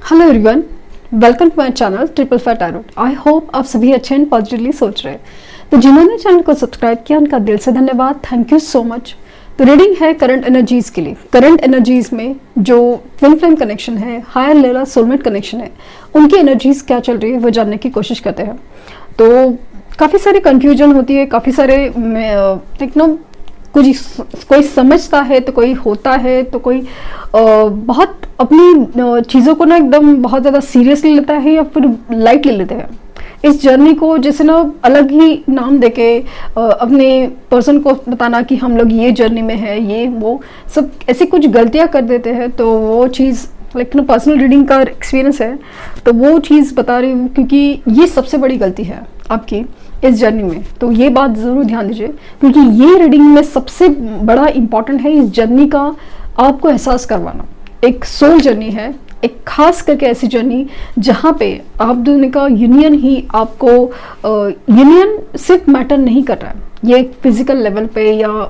Hello everyone, welcome to my channel triple fat tarot. I hope आप सभी अच्छे and positively सोच रहे हैं। तो जिन्होंने चैनल को सब्सक्राइब किया उनका दिल से धन्यवाद, थैंक यू सो मच। तो रीडिंग है करंट एनर्जीज के लिए। करंट एनर्जीज में जो ट्विन फ्लेम कनेक्शन है, हायर लेवल सोलमेट कनेक्शन है, उनकी एनर्जीज क्या चल रही है वो जानने की कोशिश करते हैं। तो काफ़ी सारी कन्फ्यूजन होती है, काफ़ी सारे कोई समझता है तो कोई होता है तो कोई बहुत अपनी चीज़ों को ना एकदम बहुत ज़्यादा सीरियसली लेता है या फिर लाइट ले लेते हैं। इस जर्नी को जैसे ना अलग ही नाम देके अपने पर्सन को बताना कि हम लोग ये जर्नी में है, ये वो सब ऐसी कुछ गलतियां कर देते हैं। तो वो चीज़ पर्सनल रीडिंग का एक्सपीरियंस है, तो वो चीज़ बता रही हूँ क्योंकि ये सबसे बड़ी गलती है आपकी इस जर्नी में। तो ये बात ज़रूर ध्यान दीजिए क्योंकि ये रीडिंग में सबसे बड़ा इम्पॉर्टेंट है इस जर्नी का आपको एहसास करवाना। एक सोल जर्नी है, एक खास करके ऐसी जर्नी जहाँ पे आप दोनों का यूनियन ही आपको यूनियन सिर्फ मैटर नहीं कर रहा है, ये एक फिजिकल लेवल पे या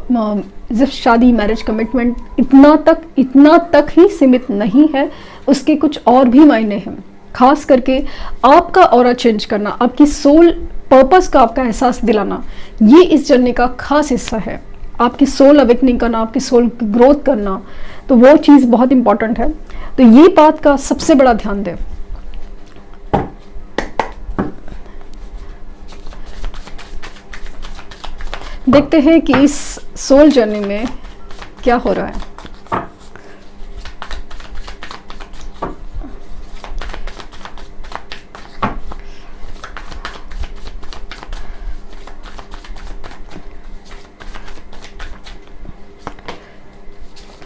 सिर्फ शादी, मैरिज, कमिटमेंट इतना तक ही सीमित नहीं है, उसके कुछ और भी मायने हैं। खास करके आपका ऑरा चेंज करना, आपकी सोल पर्पस का आपका एहसास दिलाना, ये इस जर्नी का खास हिस्सा है। आपकी सोल अवेकनिंग करना, आपकी सोल ग्रोथ करना, तो वो चीज़ बहुत इंपॉर्टेंट है। तो ये बात का सबसे बड़ा ध्यान दें। देखते हैं कि इस सोल जर्नी में क्या हो रहा है।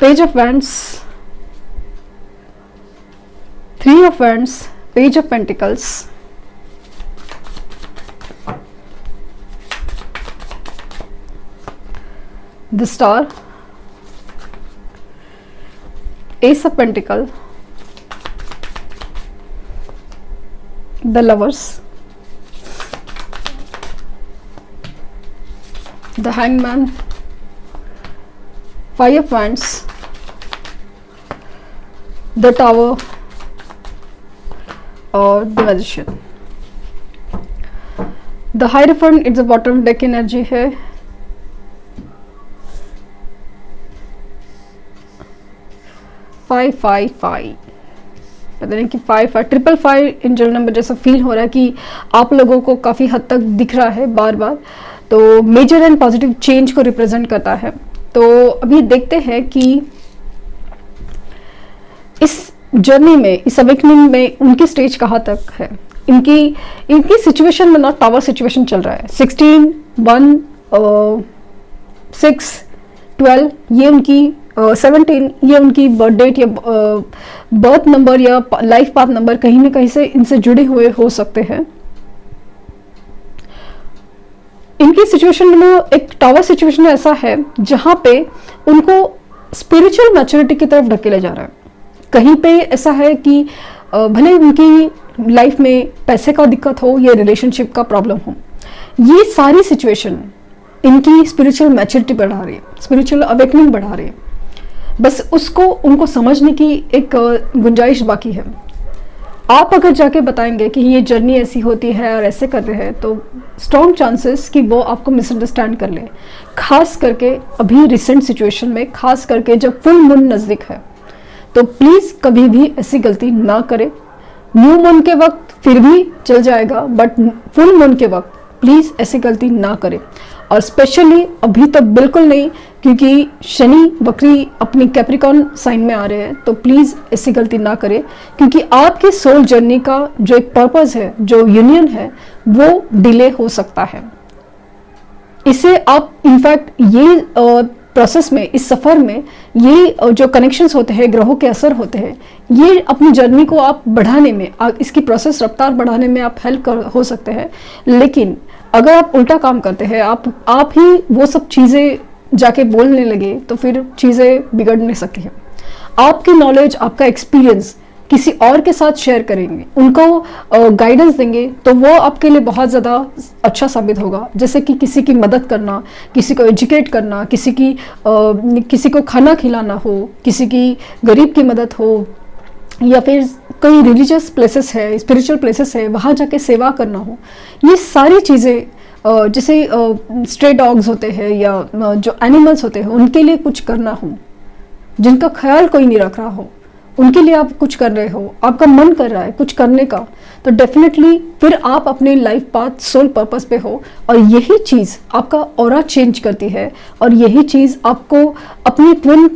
Page of Wands, Three of Wands, Page of Pentacles, the Star, Ace of Pentacles, the Lovers, the Hangman, Five of Wands, the Tower और the Magician। The Hierophant it's a bottom deck energy है। Five पता नहीं कि 5 angel number जैसा feel हो रहा है कि आप लोगों को काफ़ी हद तक दिख रहा है बार बार। तो मेजर एंड पॉजिटिव चेंज को रिप्रेजेंट करता है। तो अभी देखते हैं कि इस जर्नी में, इस अवेकनिंग में उनकी स्टेज कहाँ तक है। इनकी सिचुएशन में ना टावर सिचुएशन चल रहा है। 16, 1, 6, 12 ये उनकी 17 ये उनकी बर्थ डेट या बर्थ नंबर या लाइफ पाथ नंबर कहीं ना कहीं से इनसे जुड़े हुए हो सकते हैं। इनकी सिचुएशन में ना एक टावर सिचुएशन ऐसा है जहां पे उनको स्पिरिचुअल मैच्योरिटी की तरफ ढकेला जा रहा है। कहीं पे ऐसा है कि भले उनकी लाइफ में पैसे का दिक्कत हो या रिलेशनशिप का प्रॉब्लम हो, ये सारी सिचुएशन इनकी स्पिरिचुअल मैच्योरिटी बढ़ा रही है, स्पिरिचुअल अवेकनिंग बढ़ा रही है। बस उसको उनको समझने की एक गुंजाइश बाकी है। आप अगर जाके बताएंगे कि ये जर्नी ऐसी होती है और ऐसे करते हैं, तो स्ट्रॉन्ग चांसेस कि वो आपको मिसअंडरस्टैंड कर ले। खास करके अभी रिसेंट सिचुएशन में, खास करके जब फुल मून नज़दीक है, तो प्लीज़ कभी भी ऐसी गलती ना करें। न्यू मून के वक्त फिर भी चल जाएगा, बट फुल मून के वक्त प्लीज़ ऐसी गलती ना करें। और स्पेशली अभी तो बिल्कुल नहीं, क्योंकि शनि वक्री अपनी कैप्रिकॉर्न साइन में आ रहे हैं। तो प्लीज़ ऐसी गलती ना करें क्योंकि आपकी सोल जर्नी का जो एक पर्पस है, जो यूनियन है, वो डिले हो सकता है। इसे आप इनफैक्ट ये प्रोसेस में, इस सफ़र में, ये जो कनेक्शंस होते हैं, ग्रहों के असर होते हैं, ये अपनी जर्नी को आप बढ़ाने में, इसकी प्रोसेस रफ्तार बढ़ाने में आप हेल्प हो सकते हैं। लेकिन अगर आप उल्टा काम करते हैं, आप ही वो सब चीज़ें जाके बोलने लगे, तो फिर चीज़ें बिगड़ नहीं सकती हैं। आपकी नॉलेज, आपका एक्सपीरियंस किसी और के साथ शेयर करेंगे, उनको गाइडेंस देंगे, तो वो आपके लिए बहुत ज़्यादा अच्छा साबित होगा। जैसे कि किसी की मदद करना, किसी को एजुकेट करना, किसी को खाना खिलाना हो, किसी की गरीब की मदद हो, या फिर कई रिलीजियस प्लेसेस है, स्पिरिचुअल प्लेसेस है, वहाँ जाके सेवा करना हो, ये सारी चीज़ें जैसे स्ट्रे डॉग्स होते हैं या जो एनिमल्स होते हैं उनके लिए कुछ करना हो, जिनका ख्याल कोई नहीं रख रहा हो, उनके लिए आप कुछ कर रहे हो, आपका मन कर रहा है कुछ करने का, तो डेफिनेटली फिर आप अपने लाइफ पाथ सोल पर्पस पे हो। और यही चीज़ आपका ऑरा चेंज करती है, और यही चीज़ आपको अपनी ट्विन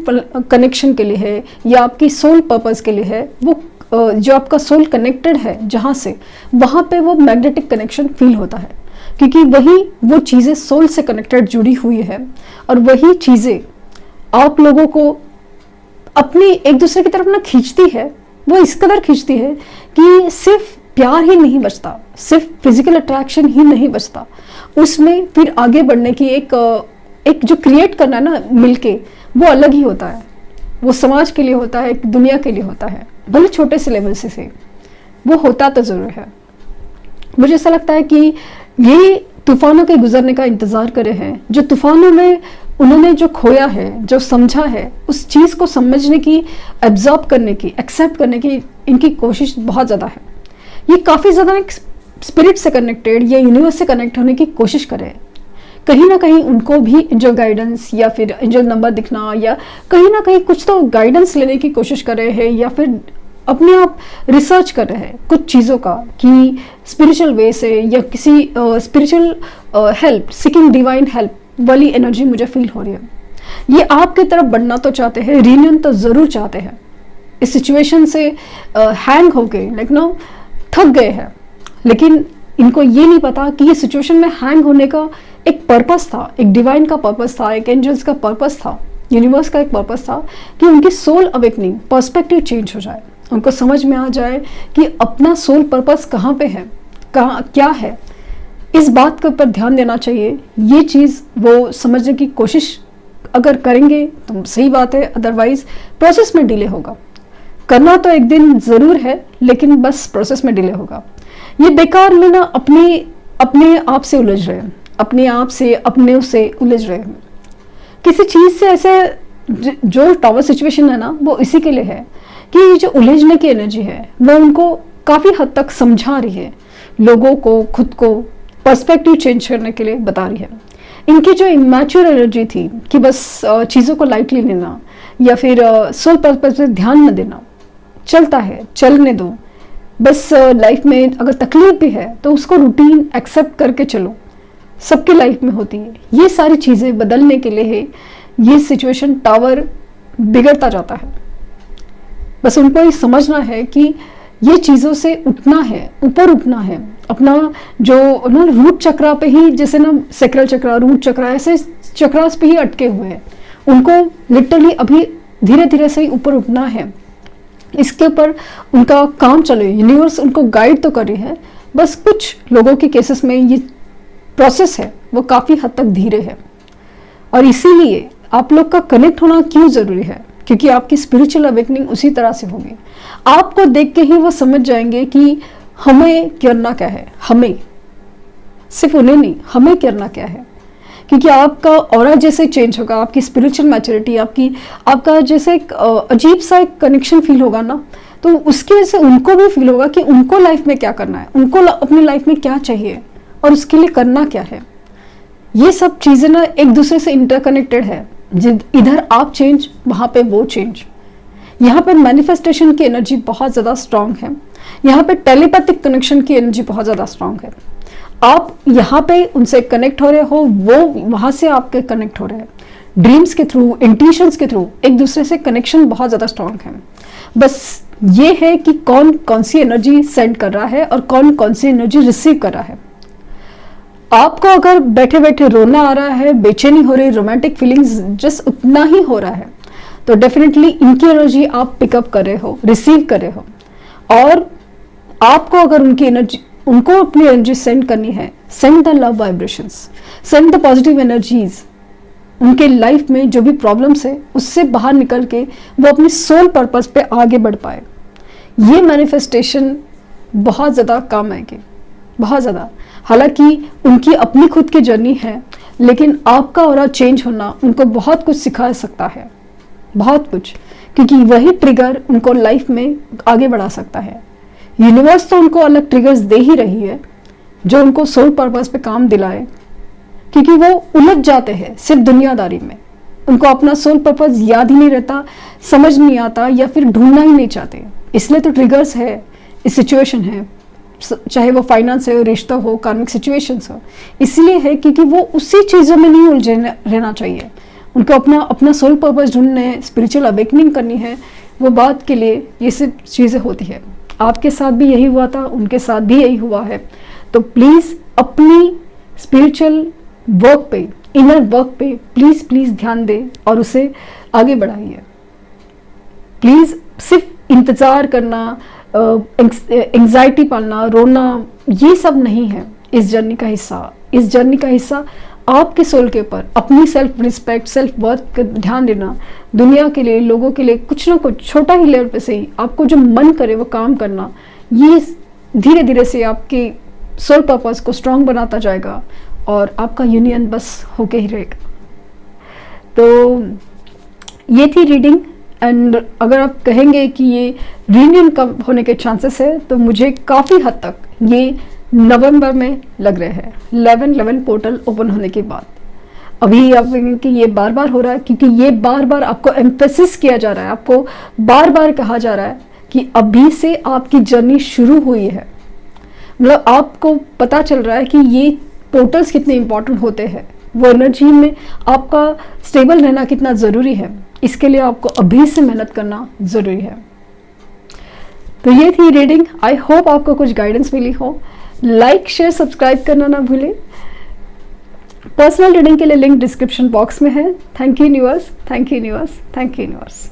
कनेक्शन के लिए है या आपकी सोल पर्पस के लिए है। वो जो आपका सोल कनेक्टेड है जहाँ से, वहाँ पे वो मैग्नेटिक कनेक्शन फील होता है, क्योंकि वही वो चीज़ें सोल से कनेक्टेड जुड़ी हुई है। और वही चीज़ें आप लोगों को अपनी एक दूसरे की तरफ ना खींचती है, वो इस कदर खींचती है कि सिर्फ प्यार ही नहीं बचता, सिर्फ फिजिकल अट्रैक्शन ही नहीं बचता, उसमें फिर आगे बढ़ने की एक जो क्रिएट करना है ना मिलके, वो अलग ही होता है। वो समाज के लिए होता है, एक दुनिया के लिए होता है, भले छोटे से लेवल से वो होता तो जरूर है। मुझे ऐसा लगता है कि ये तूफानों के गुजरने का इंतजार करे हैं, जो तूफानों में उन्होंने जो खोया है, जो समझा है, उस चीज़ को समझने की, एब्जॉर्ब करने की, एक्सेप्ट करने की इनकी कोशिश बहुत ज़्यादा है। ये काफ़ी ज़्यादा एक स्पिरिट से कनेक्टेड या यूनिवर्स से कनेक्ट होने की कोशिश करें। कहीं ना कहीं उनको भी एंजल गाइडेंस या फिर एंजल नंबर दिखना, या कहीं ना कहीं कुछ तो गाइडेंस लेने की कोशिश कर रहे हैं, या फिर अपने आप रिसर्च कर रहे हैं कुछ चीज़ों का कि स्पिरिचुअल वे से या किसी spiritual help, seeking divine help वाली एनर्जी मुझे फील हो रही है। ये आपकी तरफ बढ़ना तो चाहते हैं, रीयूनियन तो ज़रूर चाहते हैं, इस सिचुएशन से हैंग होके लाइक नो थक गए हैं, लेकिन इनको ये नहीं पता कि ये सिचुएशन में हैंग होने का एक पर्पस था, एक डिवाइन का पर्पस था, एक एंजल्स का पर्पस था, यूनिवर्स का एक पर्पस था कि उनकी सोल अवेकनिंग, पर्सपेक्टिव चेंज हो जाए, उनको समझ में आ जाए कि अपना सोल पर्पस कहाँ पे है, कहाँ क्या है। इस बात के ऊपर ध्यान देना चाहिए। ये चीज़ वो समझने की कोशिश अगर करेंगे तो सही बात है, अदरवाइज प्रोसेस में डिले होगा। करना तो एक दिन ज़रूर है, लेकिन बस प्रोसेस में डिले होगा। ये बेकार में ना अपने आप से उलझ रहे हैं, अपने आप से, अपने से उलझ रहे हैं किसी चीज़ से। ऐसे जो टॉवर सिचुएशन है ना, वो इसी के लिए है कि जो उलझने की एनर्जी है वो उनको काफ़ी हद तक समझा रही है, लोगों को, खुद को पर्सपेक्टिव चेंज करने के लिए बता रही है। इनकी जो इमैच्योर एनर्जी थी कि बस चीज़ों को लाइटली लेना या फिर सोल पर्पस पे ध्यान न देना, चलता है, चलने दो, बस लाइफ में अगर तकलीफ भी है तो उसको रूटीन एक्सेप्ट करके चलो, सबके लाइफ में होती है। ये सारी चीज़ें बदलने के लिए है ये सिचुएशन, टावर बिगड़ता जाता है। बस उनको ये समझना है कि ये चीज़ों से उठना है, ऊपर उठना है, अपना जो ना रूट चक्रा पे ही, जैसे ना सेक्रल चक्रा, रूट चक्रा, ऐसे चक्रास पे ही अटके हुए हैं, उनको लिटरली अभी धीरे धीरे से ही ऊपर उठना है। इसके ऊपर उनका काम चले, यूनिवर्स उनको गाइड तो कर रही है, बस कुछ लोगों के केसेस में ये प्रोसेस है वो काफ़ी हद तक धीरे है। और इसीलिए आप लोग का कनेक्ट होना क्यों ज़रूरी है, क्योंकि आपकी स्पिरिचुअल अवेकनिंग उसी तरह से होगी। आपको देख के ही वो समझ जाएंगे कि हमें करना क्या है, हमें, सिर्फ उन्हें नहीं, हमें करना क्या है। क्योंकि आपका ऑरा जैसे चेंज होगा, आपकी स्पिरिचुअल मैच्योरिटी, आपका जैसे एक अजीब सा एक कनेक्शन फील होगा ना, तो उसकी वजह से उनको भी फील होगा कि उनको लाइफ में क्या करना है, उनको अपनी लाइफ में क्या चाहिए और उसके लिए करना क्या है। ये सब चीज़ें ना एक दूसरे से इंटरकनेक्टेड है। इधर आप चेंज, वहाँ पे वो चेंज। यहाँ पे मैनिफेस्टेशन की एनर्जी बहुत ज़्यादा स्ट्रांग है, यहाँ पे टेलीपैथिक कनेक्शन की एनर्जी बहुत ज़्यादा स्ट्रांग है। आप यहाँ पे उनसे कनेक्ट हो रहे हो, वो वहाँ से आपके कनेक्ट हो रहे हैं, ड्रीम्स के थ्रू, इंट्यूशंस के थ्रू एक दूसरे से कनेक्शन बहुत ज़्यादा स्ट्रांग है। बस ये है कि कौन कौन सी एनर्जी सेंड कर रहा है और कौन कौन सी एनर्जी रिसीव कर रहा है। आपको अगर बैठे बैठे रोना आ रहा है, बेचैनी हो रही, रोमांटिक फीलिंग्स जस्ट उतना ही हो रहा है, तो डेफिनेटली इनकी एनर्जी आप पिकअप कर रहे हो, रिसीव कर रहे हो। और आपको अगर उनकी एनर्जी, उनको अपनी एनर्जी सेंड करनी है, send the love vibrations, send the positive energies. उनके लाइफ में जो भी प्रॉब्लम्स है उससे बाहर निकल के वो अपनी सोल पर्पस पे आगे बढ़ पाए। ये मैनिफेस्टेशन बहुत ज़्यादा काम आएगी, बहुत ज़्यादा। हालांकि उनकी अपनी खुद की जर्नी है, लेकिन आपका ऑरा चेंज होना उनको बहुत कुछ सिखा सकता है, बहुत कुछ, क्योंकि वही ट्रिगर उनको लाइफ में आगे बढ़ा सकता है। यूनिवर्स तो उनको अलग ट्रिगर्स दे ही रही है जो उनको सोल पर्पस पे काम दिलाए, क्योंकि वो उलझ जाते हैं सिर्फ दुनियादारी में। उनको अपना सोल पर्पस याद ही नहीं रहता, समझ नहीं आता, या फिर ढूंढना ही नहीं चाहते। इसलिए तो ट्रिगर्स है, इस सिचुएशन है, चाहे वो फाइनेंस हो, रिश्ता हो, कार्मिक सिचुएशंस हो, इसलिए है क्योंकि वो उसी चीज़ों में नहीं उलझे रहना चाहिए। उनको अपना सोल पर्पस ढूंढना है, स्पिरिचुअल अवेकनिंग करनी है, वो बात के लिए ये सब चीज़ें होती है। आपके साथ भी यही हुआ था, उनके साथ भी यही हुआ है। तो प्लीज़ अपनी स्पिरिचुअल वर्क पे, इनर वर्क पे प्लीज़ ध्यान दें और उसे आगे बढ़ाइए। प्लीज़ सिर्फ इंतज़ार करना, एंग्जाइटी पालना, रोना, ये सब नहीं है इस जर्नी का हिस्सा। इस जर्नी का हिस्सा आपके सोल के ऊपर अपनी सेल्फ रिस्पेक्ट, सेल्फ वर्थ का ध्यान देना, दुनिया के लिए, लोगों के लिए कुछ ना कुछ छोटा ही लेवल पे से ही आपको जो मन करे वो काम करना, ये धीरे धीरे से आपके सोल पर्पस को स्ट्रॉन्ग बनाता जाएगा और आपका यूनियन बस होके ही रहेगा। तो ये थी रीडिंग। एंड अगर आप कहेंगे कि ये रीयूनियन कब होने के चांसेस है, तो मुझे काफ़ी हद तक ये नवंबर में लग रहे हैं, 11/11 पोर्टल ओपन होने के बाद। अभी आप कहेंगे कि ये बार बार हो रहा है, क्योंकि ये बार बार आपको एम्फेसिस किया जा रहा है, आपको बार बार कहा जा रहा है कि अभी से आपकी जर्नी शुरू हुई है। मतलब आपको पता चल रहा है कि ये पोर्टल्स कितने इंपॉर्टेंट होते हैं, वो एनर्जी में आपका स्टेबल रहना कितना ज़रूरी है, इसके लिए आपको अभी से मेहनत करना ज़रूरी है। तो ये थी रीडिंग। आई होप आपको कुछ गाइडेंस मिली हो। लाइक, शेयर, सब्सक्राइब करना ना भूलें। पर्सनल रीडिंग के लिए लिंक डिस्क्रिप्शन बॉक्स में है। Thank you universe, thank you universe, thank you universe.